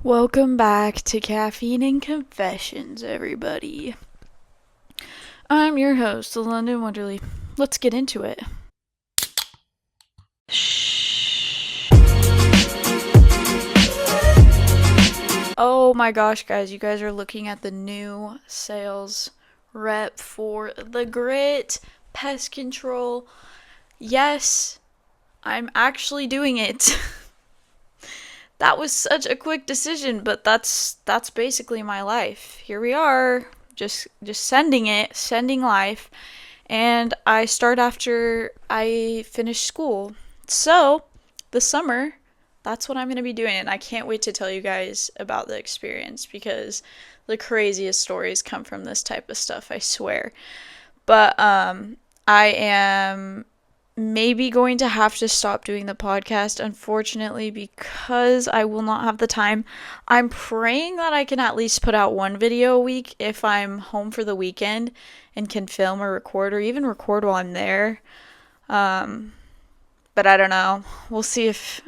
Welcome back to Caffeine and Confessions, everybody. I'm your host, the London Wonderly. Let's get into it. Shh. Oh my gosh, guys, you guys are looking at the new sales rep for the Grit Pest Control. Yes, I'm actually doing it. That was such a quick decision, but that's basically my life. Here we are, just sending life, and I start after I finish school. So, the summer, that's what I'm going to be doing, and I can't wait to tell you guys about the experience because the craziest stories come from this type of stuff, I swear. But I am maybe going to have to stop doing the podcast, unfortunately, because I will not have the time. I'm praying that I can at least put out one video a week if I'm home for the weekend and can film or record, or even record while I'm there. But I don't know. We'll see if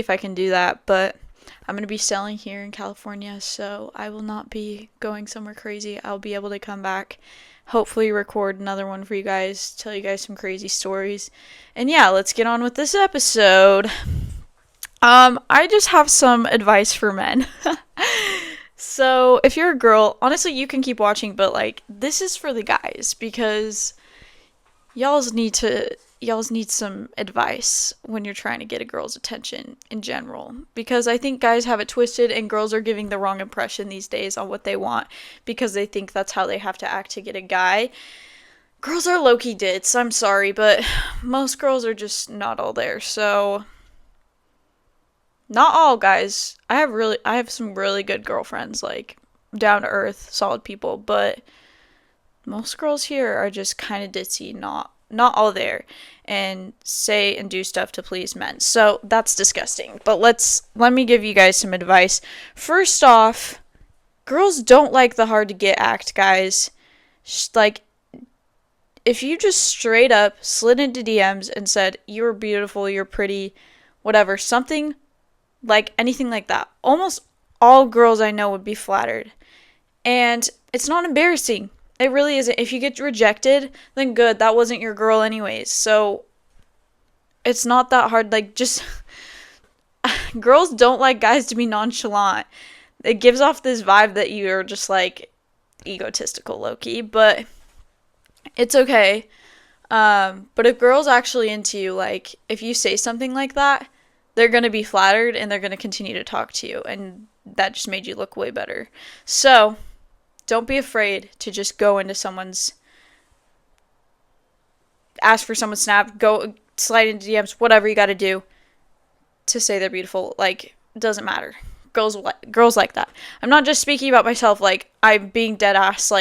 I can do that. But I'm going to be selling here in California, so I will not be going somewhere crazy. I'll be able to come back, hopefully record another one for you guys, tell you guys some crazy stories. And yeah, let's get on with this episode. I just have some advice for men. So, if you're a girl, honestly, you can keep watching, but this is for the guys because y'all's need some advice when you're trying to get a girl's attention in general, because I think guys have it twisted and girls are giving the wrong impression these days on what they want because they think that's how they have to act to get a guy. Girls are low-key dits, I'm sorry, but most girls are just not all there. So not all guys. I have some really good girlfriends, down to earth, solid people, but most girls here are just kind of ditzy, not all there, and say and do stuff to please men. So that's disgusting. But let me give you guys some advice. First off, girls don't like the hard to get act, guys. If you just straight up slid into DMs and said, "You're beautiful, you're pretty," whatever, something anything like that, almost all girls I know would be flattered. And it's not embarrassing. It really isn't. If you get rejected, then good. That wasn't your girl anyways. So it's not that hard. Girls don't like guys to be nonchalant. It gives off this vibe that you're just egotistical, low-key, but it's okay. But if girls actually into you, if you say something like that, they're going to be flattered and they're going to continue to talk to you, and that just made you look way better. So don't be afraid to just go into ask for someone's snap, go slide into DMs, whatever you gotta do to say they're beautiful. Doesn't matter. Girls like that. I'm not just speaking about myself, I'm being dead ass,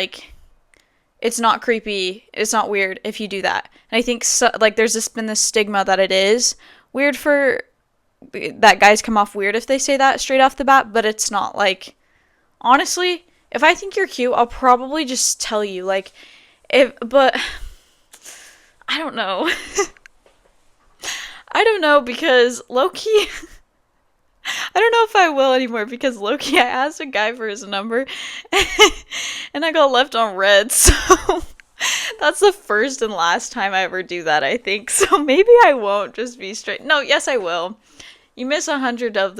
it's not creepy, it's not weird if you do that. And I think, there's been this stigma that it is weird that guys come off weird if they say that straight off the bat, but it's not. Honestly, if I think you're cute, I'll probably just tell you, but I don't know. I don't know, because low-key, I don't know if I will anymore, because low-key, I asked a guy for his number, and I got left on red, so that's the first and last time I ever do that, I think, so maybe I won't just be straight. No, yes, I will. You miss 100% of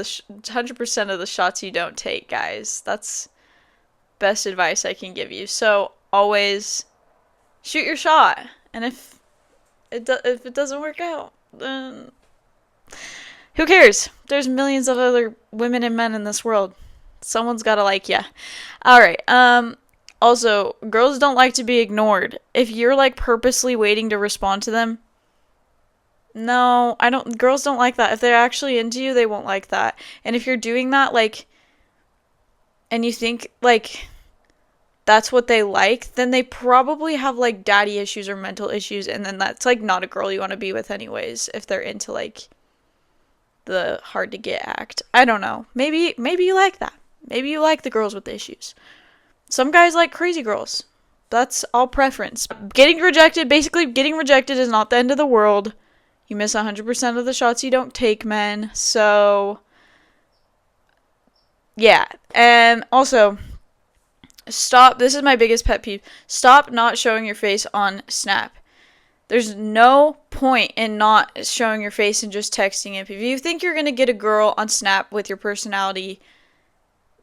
the shots you don't take, guys. That's best advice I can give you. So always shoot your shot, and if it doesn't work out, then who cares? There's millions of other women and men in this world. Someone's gotta like ya. Alright, also, girls don't like to be ignored. If you're purposely waiting to respond to them, no, girls don't like that. If they're actually into you, they won't like that. And if you're doing that, and you think that's what they like, then they probably have daddy issues or mental issues, and then that's not a girl you want to be with anyways, if they're into the hard to get act. I don't know. Maybe you like that. Maybe you like the girls with the issues. Some guys like crazy girls. That's all preference. Getting rejected is not the end of the world. You miss 100% of the shots you don't take, men. So Yeah. And also, stop. This is my biggest pet peeve. Stop not showing your face on Snap. There's no point in not showing your face and just texting it. If you think you're going to get a girl on Snap with your personality,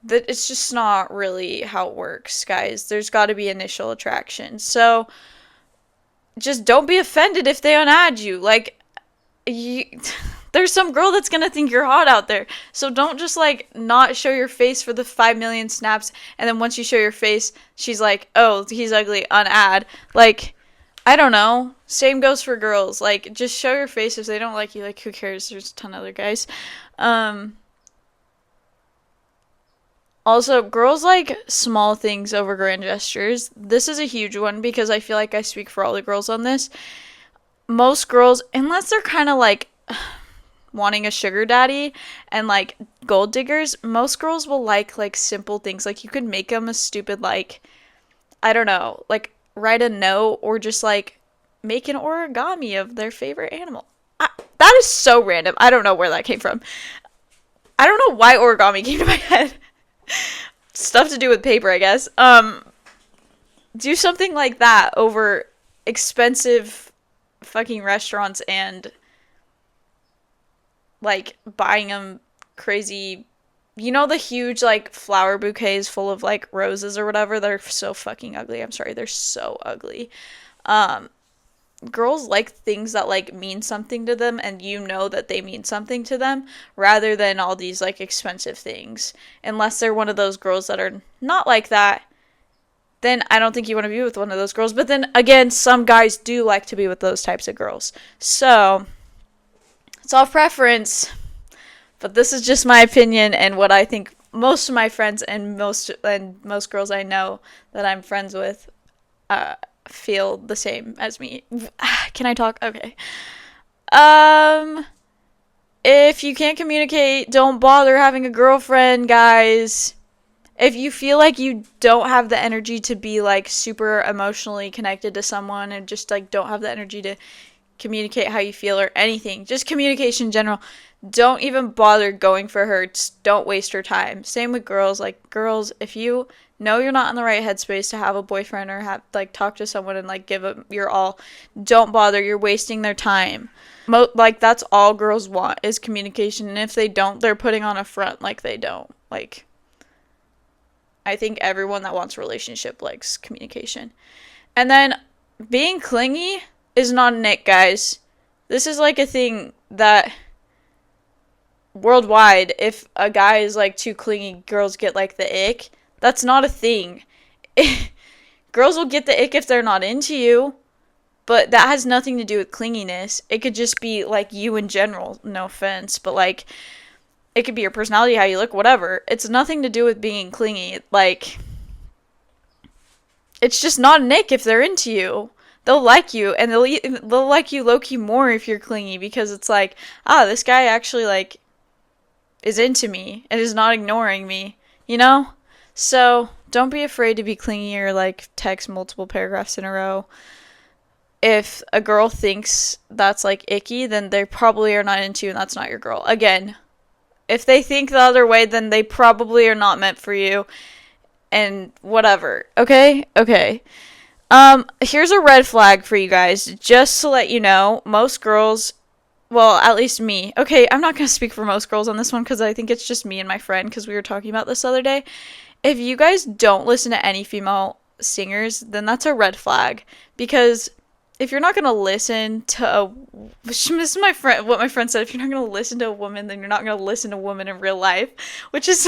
that it's just not really how it works, guys. There's got to be initial attraction. So just don't be offended if they unadd you. Like, you, there's some girl that's gonna think you're hot out there. So don't just like not show your face for the 5 million snaps, and then once you show your face, she's like, oh, he's ugly, unadd. Like, I don't know. Same goes for girls. Like, just show your face. If they don't like you, like, who cares? There's a ton of other guys. Um, Also, girls like small things over grand gestures. This is a huge one because I feel like I speak for all the girls on this. Most girls, unless they're kind of like wanting a sugar daddy and like gold diggers, most girls will like simple things. Like, you could make them a stupid, like, I don't know, like write a note or just like make an origami of their favorite animal. That is so random. I don't know where that came from. I don't know why origami came to my head. Stuff to do with paper, I guess. Do something like that over expensive fucking restaurants and like buying them crazy, you know, the huge like flower bouquets full of like roses or whatever. They're so fucking ugly. I'm sorry, they're so ugly. um Girls like things that like mean something to them, and you know that they mean something to them, rather than all these like expensive things. Unless they're one of those girls that are not like that, then I don't think you want to be with one of those girls. But then again, some guys do like to be with those types of girls. So it's all preference. But this is just my opinion and what I think most of my friends and most girls I know that I'm friends with feel the same as me. Can I talk? Okay. Um if you can't communicate, don't bother having a girlfriend, guys. If you feel like you don't have the energy to be like super emotionally connected to someone and just like don't have the energy to communicate how you feel or anything, just communication in general, don't even bother going for her. Just don't waste her time. Same with girls. Like, girls, if you know you're not in the right headspace to have a boyfriend or have like talk to someone and like give them your all, don't bother. You're wasting their time. Like, that's all girls want is communication, and if they don't, they're putting on a front like they don't. Like, I think everyone that wants a relationship likes communication. And then being clingy is not an ick, guys. This is like a thing that worldwide, if a guy is like too clingy, girls get like the ick. That's not a thing. Girls will get the ick if they're not into you, but that has nothing to do with clinginess. It could just be like you in general, no offense, but like it could be your personality, how you look, whatever. It's nothing to do with being clingy. Like, it's just not an ick if they're into you. They'll like you, and they'll like you low-key more if you're clingy, because it's like, this guy actually like is into me and is not ignoring me, you know? So don't be afraid to be clingy or like text multiple paragraphs in a row. If a girl thinks that's like icky, then they probably are not into you and that's not your girl. Again, if they think the other way, then they probably are not meant for you, and whatever. Okay? Okay. Here's a red flag for you guys, just to let you know. Most girls, well, at least me. Okay, I'm not gonna speak for most girls on this one because I think it's just me and my friend, because we were talking about this the other day. If you guys don't listen to any female singers, then that's a red flag, because if you're not gonna listen to this is my friend, what my friend said, if you're not gonna listen to a woman, then you're not gonna listen to a woman in real life, which is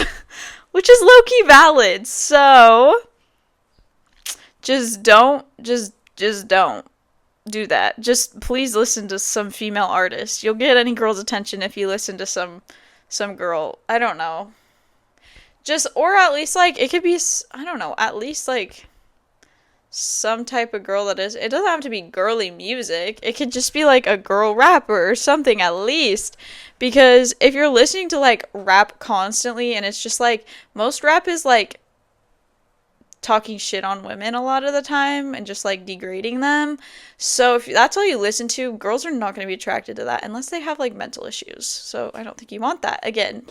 low-key valid. So just don't do that. Just please listen to some female artists. You'll get any girl's attention if you listen to some girl. I don't know. Just, or at least like it could be, I don't know, at least like some type of girl that is, it doesn't have to be girly music. It could just be like a girl rapper or something at least. Because if you're listening to like rap constantly, and it's just like, most rap is like talking shit on women a lot of the time and just like degrading them. So if that's all you listen to, girls are not going to be attracted to that unless they have like mental issues. So I don't think you want that. Again,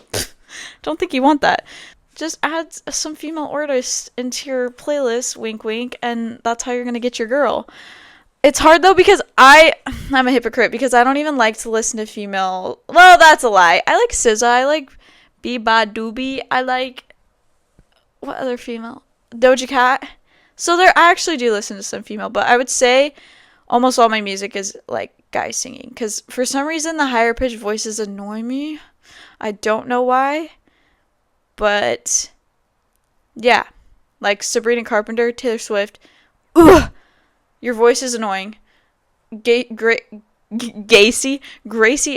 don't think you want that. Just add some female artists into your playlist, wink wink, and that's how you're gonna get your girl. It's hard though because I'm a hypocrite because I don't even like to listen to female. Well, that's a lie. I like SZA. I like Biba Doobie. I like what other female? Doja Cat. So there, I actually do listen to some female, but I would say almost all my music is like guys singing because for some reason the higher pitched voices annoy me. I don't know why, but yeah, like Sabrina Carpenter, Taylor Swift. Ugh, your voice is annoying. Gracie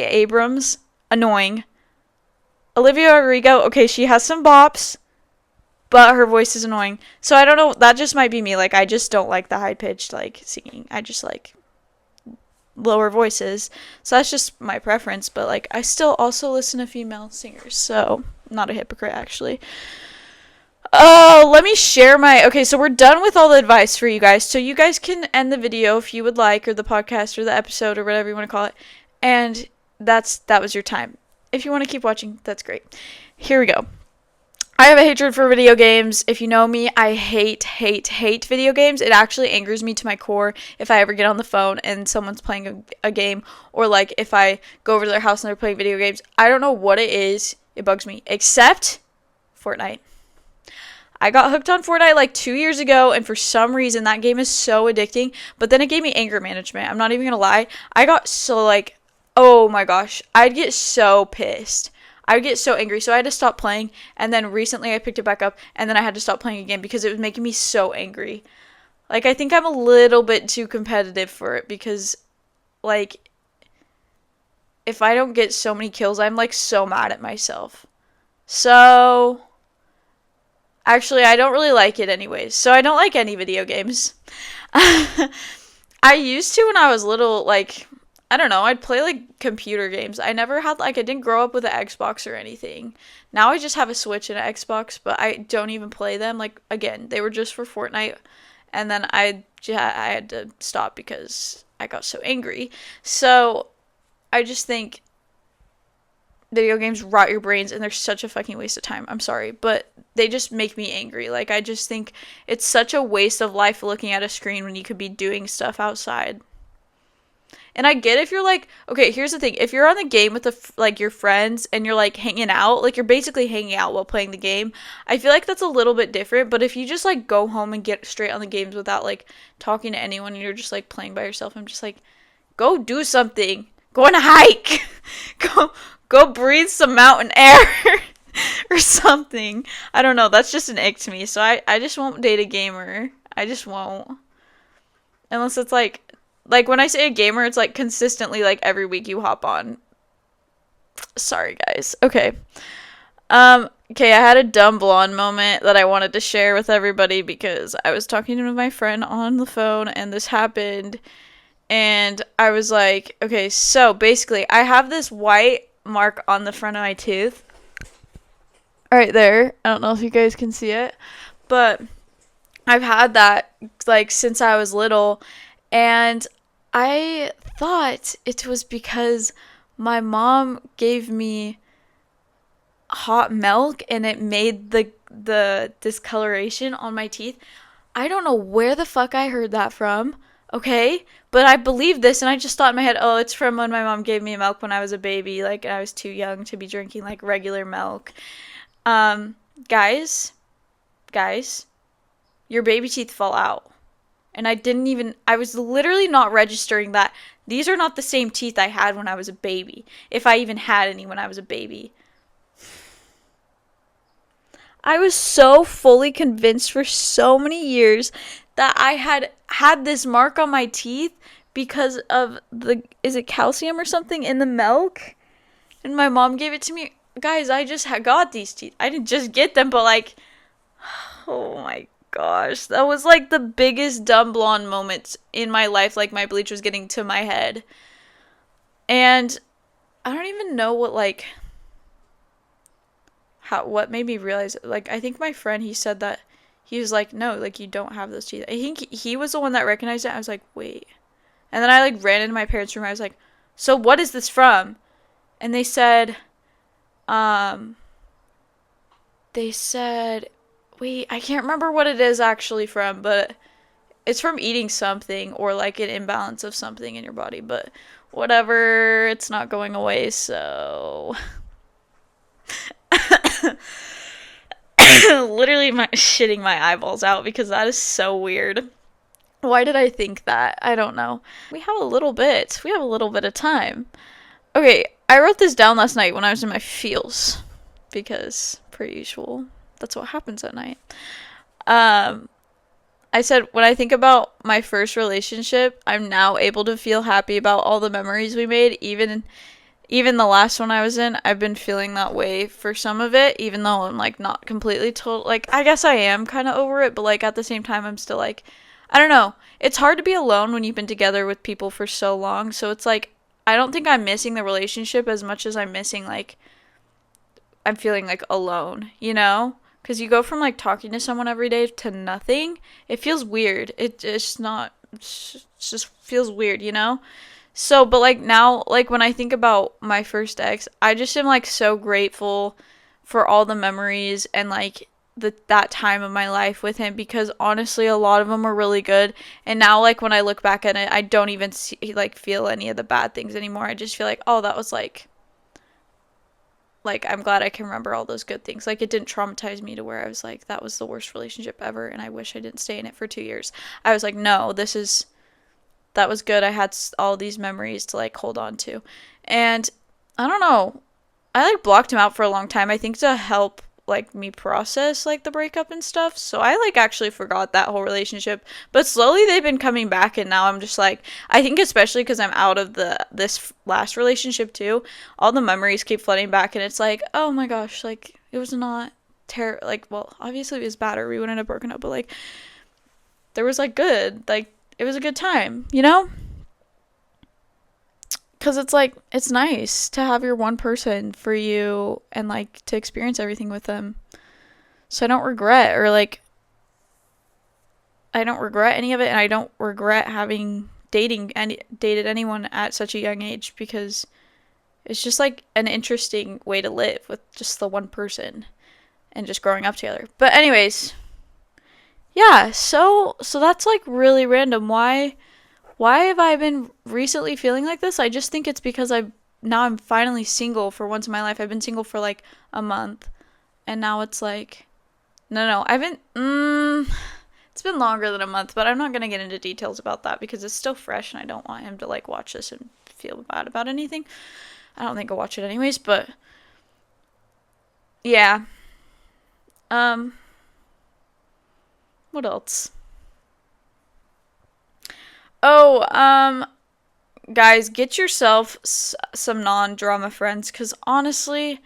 Abrams, annoying. Olivia Rodrigo, okay, she has some bops, but her voice is annoying. So I don't know, that just might be me. Like, I just don't like the high pitched, like, singing. I just like lower voices. So that's just my preference, but like, I still also listen to female singers, so I'm not a hypocrite, actually. Oh, let me share my. Okay, so we're done with all the advice for you guys. So you guys can end the video if you would like, or the podcast, or the episode, or whatever you want to call it. And that was your time. If you want to keep watching, that's great. Here we go. I have a hatred for video games. If you know me, I hate video games. It actually angers me to my core if I ever get on the phone and someone's playing a game, or like if I go over to their house and they're playing video games. I don't know what it is. It bugs me. Except Fortnite. I got hooked on Fortnite like 2 years ago, and for some reason that game is so addicting, but then it gave me anger management. I'm not even gonna lie. I got so like, oh my gosh, I'd get so pissed. I would get so angry, so I had to stop playing, and then recently I picked it back up, and then I had to stop playing again because it was making me so angry. Like, I think I'm a little bit too competitive for it because, like, if I don't get so many kills, I'm like so mad at myself. So actually, I don't really like it anyways, so I don't like any video games. I used to when I was little, like, I don't know, I'd play, like, computer games. I never had, like, I didn't grow up with an Xbox or anything. Now I just have a Switch and an Xbox, but I don't even play them. Like, again, they were just for Fortnite, and then I had to stop because I got so angry. So, I just think video games rot your brains and they're such a fucking waste of time. I'm sorry, but they just make me angry. Like, I just think it's such a waste of life looking at a screen when you could be doing stuff outside. And I get if you're like, okay, here's the thing. If you're on the game with like your friends and you're like hanging out, like you're basically hanging out while playing the game, I feel like that's a little bit different. But if you just like go home and get straight on the games without like talking to anyone and you're just like playing by yourself, I'm just like, go do something. Go on a hike. Go breathe some mountain air or something. I don't know. That's just an ick to me. So I just won't date a gamer. I just won't. Unless it's like when I say a gamer, it's like consistently like every week you hop on. Sorry, guys. Okay. Okay, I had a dumb blonde moment that I wanted to share with everybody because I was talking to my friend on the phone and this happened. And I was like, okay, so basically I have this white mark on the front of my tooth. Right there. I don't know if you guys can see it. But I've had that like since I was little. And I thought it was because my mom gave me hot milk and it made the discoloration on my teeth. I don't know where the fuck I heard that from. Okay, but I believed this and I just thought in my head, oh, it's from when my mom gave me milk when I was a baby, like I was too young to be drinking like regular milk. Guys, your baby teeth fall out. And I was literally not registering that these are not the same teeth I had when I was a baby, if I even had any when I was a baby. I was so fully convinced for so many years that I had this mark on my teeth because of is it calcium or something in the milk? And my mom gave it to me. Guys, I just got these teeth. I didn't just get them, but like, oh my gosh. That was like the biggest dumb blonde moment in my life. Like my bleach was getting to my head. And I don't even know what what made me realize, like, I think my friend, he said that, he was like, no, like, you don't have those teeth. I think he was the one that recognized it. I was like, wait. And then I, like, ran into my parents' room. I was like, so what is this from? And they said, they said, wait, I can't remember what it is actually from, but it's from eating something or like an imbalance of something in your body, but whatever, it's not going away, so literally shitting my eyeballs out because that is so weird. Why did I think that? I don't know. We have a little bit. We have a little bit of time. Okay, I wrote this down last night when I was in my feels because, per usual, that's what happens at night. Um, I said, when I think about my first relationship, I'm now able to feel happy about all the memories we made. Even the last one I was in, I've been feeling that way for some of it, even though I'm like not completely total. Like, I guess I am kind of over it, but like at the same time, I'm still like, I don't know. It's hard to be alone when you've been together with people for so long. So it's like, I don't think I'm missing the relationship as much as I'm missing like I'm feeling like alone, you know? Because you go from like talking to someone every day to nothing. It feels weird. It's not, it just feels weird, you know? So, but like now, like when I think about my first ex, I just am like so grateful for all the memories and like that time of my life with him because honestly, a lot of them were really good. And now, like when I look back at it, I don't even see, like feel any of the bad things anymore. I just feel like, oh, that was like I'm glad I can remember all those good things. Like it didn't traumatize me to where I was like that was the worst relationship ever and I wish I didn't stay in it for 2 years. I was like, no, that was good. I had all these memories to like hold on to. And I don't know. I like blocked him out for a long time. I think to help like me process like the breakup and stuff. So I like actually forgot that whole relationship. But slowly they've been coming back and now I'm just like I think especially cuz I'm out of this last relationship too. All the memories keep flooding back and it's like, "Oh my gosh, like it was not like well, obviously it was bad or we wouldn't have broken up, but like there was like good. Like it was a good time, you know?" Because it's like it's nice to have your one person for you and like to experience everything with them. So I don't regret or like I don't regret any of it and I don't regret having dated anyone at such a young age because it's just like an interesting way to live with just the one person and just growing up together. But anyways, yeah, so that's like really random. Why have I been recently feeling like this? I just think it's because I'm finally single for once in my life. I've been single for like a month. And now it's like no, it's been longer than a month, but I'm not going to get into details about that because it's still fresh and I don't want him to like watch this and feel bad about anything. I don't think I'll watch it anyways, but yeah. Um what else? Oh, guys, get yourself some non-drama friends cuz honestly,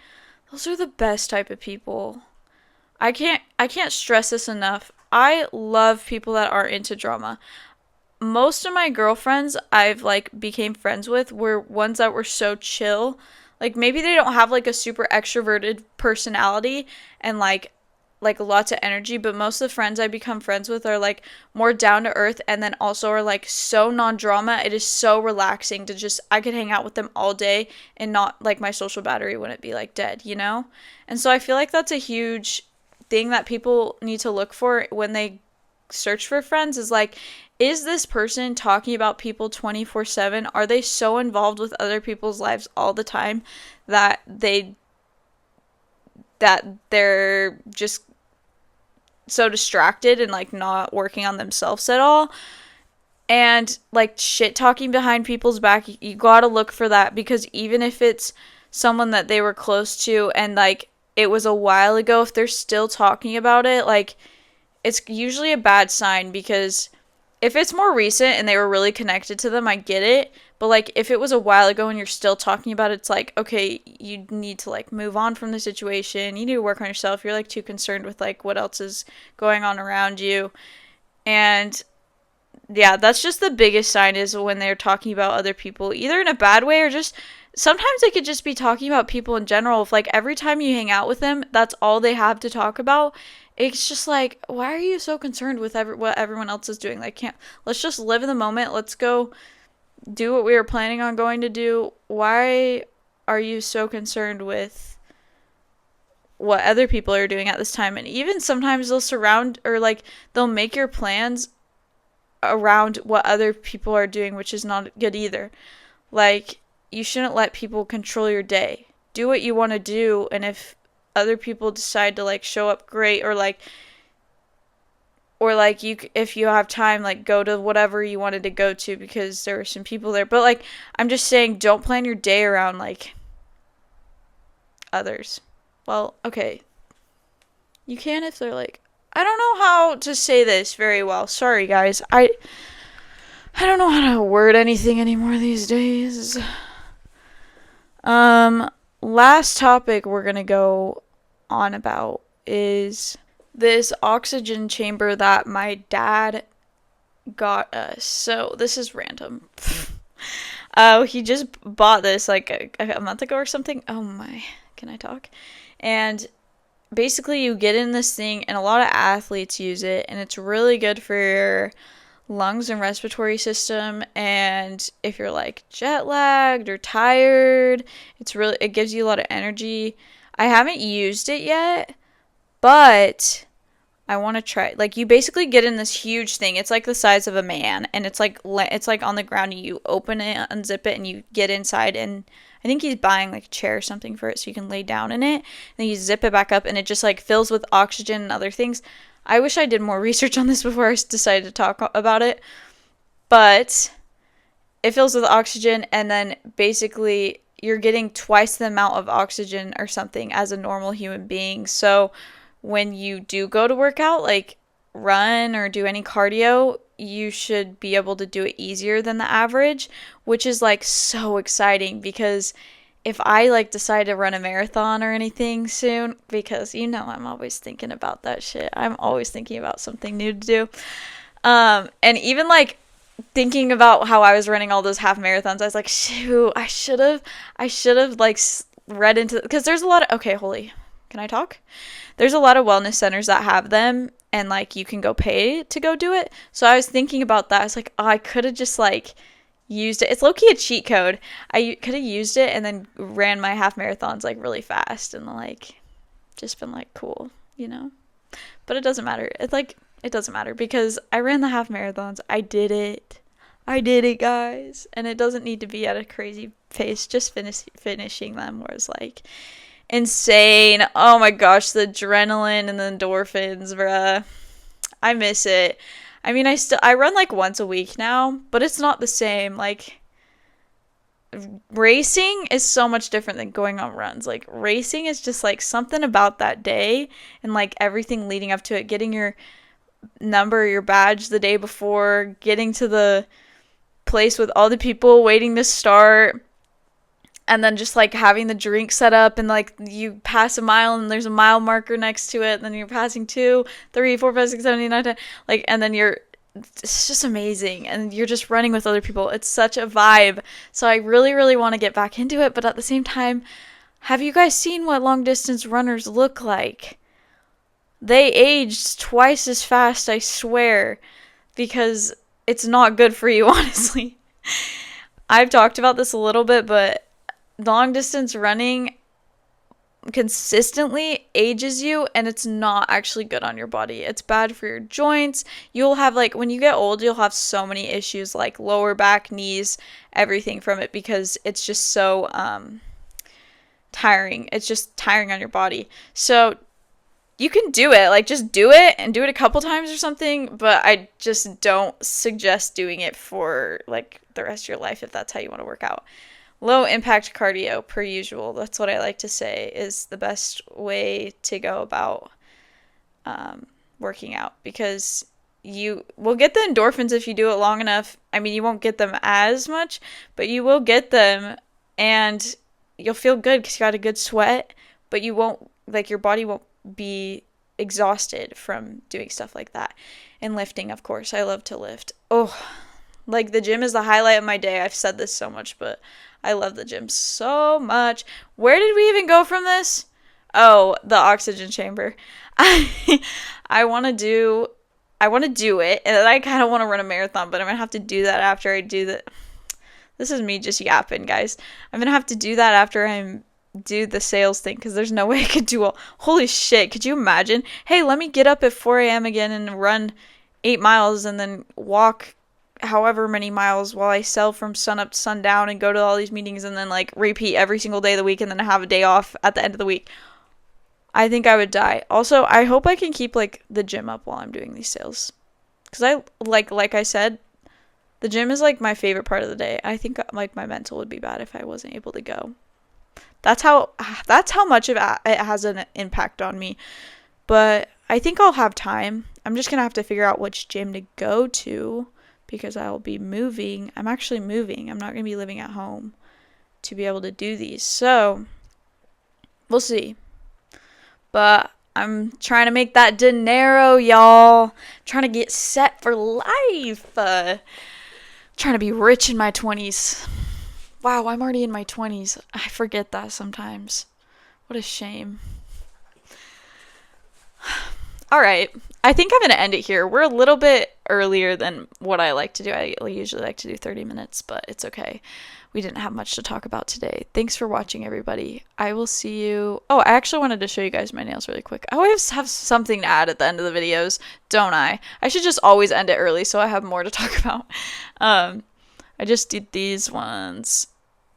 those are the best type of people. I can't stress this enough. I love people that are into drama. Most of my girlfriends I've like became friends with were ones that were so chill. Like maybe they don't have like a super extroverted personality and like lots of energy, but most of the friends I become friends with are like more down to earth and then also are like so non-drama. It is so relaxing to just I could hang out with them all day and not like my social battery wouldn't be like dead, you know? And so I feel like that's a huge thing that people need to look for when they search for friends is like is this person talking about people 24/7? Are they so involved with other people's lives all the time that they're just so distracted and like not working on themselves at all and like shit talking behind people's back? You gotta look for that because even if it's someone that they were close to and like it was a while ago, if they're still talking about it, like it's usually a bad sign because if it's more recent and they were really connected to them, I get it. But like if it was a while ago and you're still talking about it, it's like, okay, you need to like move on from the situation. You need to work on yourself. You're like too concerned with like what else is going on around you. And yeah, that's just the biggest sign is when they're talking about other people, either in a bad way or just sometimes they could just be talking about people in general. If like every time you hang out with them, that's all they have to talk about. It's just like, why are you so concerned with what everyone else is doing? Like, can't let's just live in the moment. Let's go do what we were planning on going to do. Why are you so concerned with what other people are doing at this time. And even sometimes they'll surround, or like they'll make your plans around what other people are doing, which is not good either. Like, you shouldn't let people control your day. Do what you want to do, and if other people decide to like show up, great. Or like you, if you have time, like go to whatever you wanted to go to because there were some people there. But like, I'm just saying, don't plan your day around like others. Well, okay, you can if they're like, I don't know how to say this very well. Sorry, guys. I don't know how to word anything anymore these days. Last topic we're gonna go on about is this oxygen chamber that my dad got us. So this is random. He just bought this like a month ago or something. Oh my, can I talk? And basically you get in this thing, and a lot of athletes use it, and it's really good for your lungs and respiratory system. And if you're like jet lagged or tired, it gives you a lot of energy. I haven't used it yet, but I want to try. Like, you basically get in this huge thing. It's like the size of a man, and it's like on the ground, and you open it, unzip it, and you get inside. And I think he's buying like a chair or something for it so you can lay down in it. And then you zip it back up, and it just like fills with oxygen and other things. I wish I did more research on this before I decided to talk about it. But it fills with oxygen, and then basically you're getting twice the amount of oxygen or something as a normal human being. So when you do go to work out, like run or do any cardio, you should be able to do it easier than the average, which is like so exciting, because if I like decide to run a marathon or anything soon, because you know I'm always thinking about that shit. I'm always thinking about something new to do. And even like thinking about how I was running all those half marathons, I was like, shoot, I should have like read into, because there's a lot of, okay, holy, can I talk? There's a lot of wellness centers that have them, and like you can go pay to go do it. So I was thinking about that. I was like, oh, I could have just like used it. It's low-key a cheat code. I could have used it and then ran my half marathons like really fast and like just been like, cool, you know? But it doesn't matter. It's like, it doesn't matter because I ran the half marathons. I did it. I did it, guys. And it doesn't need to be at a crazy pace. Just finishing them was like insane. Oh my gosh, the adrenaline and the endorphins, bruh. I miss it. I mean, I run like once a week now, but it's not the same. Like, racing is so much different than going on runs. Like, racing is just like something about that day and like everything leading up to it, getting your number, your badge the day before, getting to the place with all the people waiting to start, and then just like having the drink set up, and like you pass a mile and there's a mile marker next to it, and then you're passing 2, 3, 4, 5, 6, 7, 8, 9, 10, like, and then it's just amazing, and you're just running with other people. It's such a vibe. So I really, really want to get back into it, but at the same time, have you guys seen what long distance runners look like? They aged twice as fast, I swear, because it's not good for you, honestly. I've talked about this a little bit, but long distance running consistently ages you, and it's not actually good on your body. It's bad for your joints. You'll have, like, when you get old, you'll have so many issues, like lower back, knees, everything from it, because it's just so tiring. It's just tiring on your body. So you can do it, like, just do it and do it a couple times or something, but I just don't suggest doing it for like the rest of your life if that's how you want to work out. Low impact cardio, per usual. That's what I like to say is the best way to go about working out, because you will get the endorphins if you do it long enough. I mean, you won't get them as much, but you will get them, and you'll feel good because you got a good sweat, but you won't, like, your body won't be exhausted from doing stuff like that. And lifting, of course. I love to lift. Oh, like, the gym is the highlight of my day. I've said this so much, but I love the gym so much. Where did we even go from this? Oh, the oxygen chamber. I want to do it, and I kind of want to run a marathon, but I'm going to have to do that after I do the... This is me just yapping, guys. I'm going to have to do that after I'm do the sales thing because there's no way I could do all. Holy shit, could you imagine? Hey, let me get up at 4 a.m. again and run 8 miles and then walk however many miles while I sell from sun up to sundown and go to all these meetings and then like repeat every single day of the week and then have a day off at the end of the week. I think I would die. Also, I hope I can keep like the gym up while I'm doing these sales. Cuz I like I said, the gym is like my favorite part of the day. I think like my mental would be bad if I wasn't able to go. That's how much of it has an impact on me. But I think I'll have time. I'm just going to have to figure out which gym to go to because I'll be moving. I'm actually moving. I'm not going to be living at home to be able to do these. So, we'll see. But I'm trying to make that dinero, y'all. Trying to get set for life. Trying to be rich in my 20s. Wow, I'm already in my 20s. I forget that sometimes. What a shame. All right. I think I'm going to end it here. We're a little bit earlier than what I like to do. I usually like to do 30 minutes, but it's okay. We didn't have much to talk about today. Thanks for watching, everybody. I will see you. Oh, I actually wanted to show you guys my nails really quick. I always have something to add at the end of the videos, don't I? I should just always end it early so I have more to talk about. I just did these ones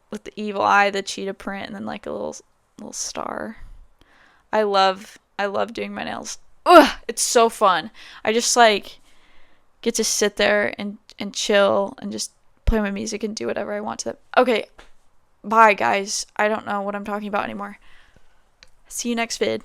with the evil eye, the cheetah print, and then like a little star. I love doing my nails. Ugh, it's so fun. I just like get to sit there and chill and just play my music and do whatever I want to them. Okay, bye guys. I don't know what I'm talking about anymore. See you next vid.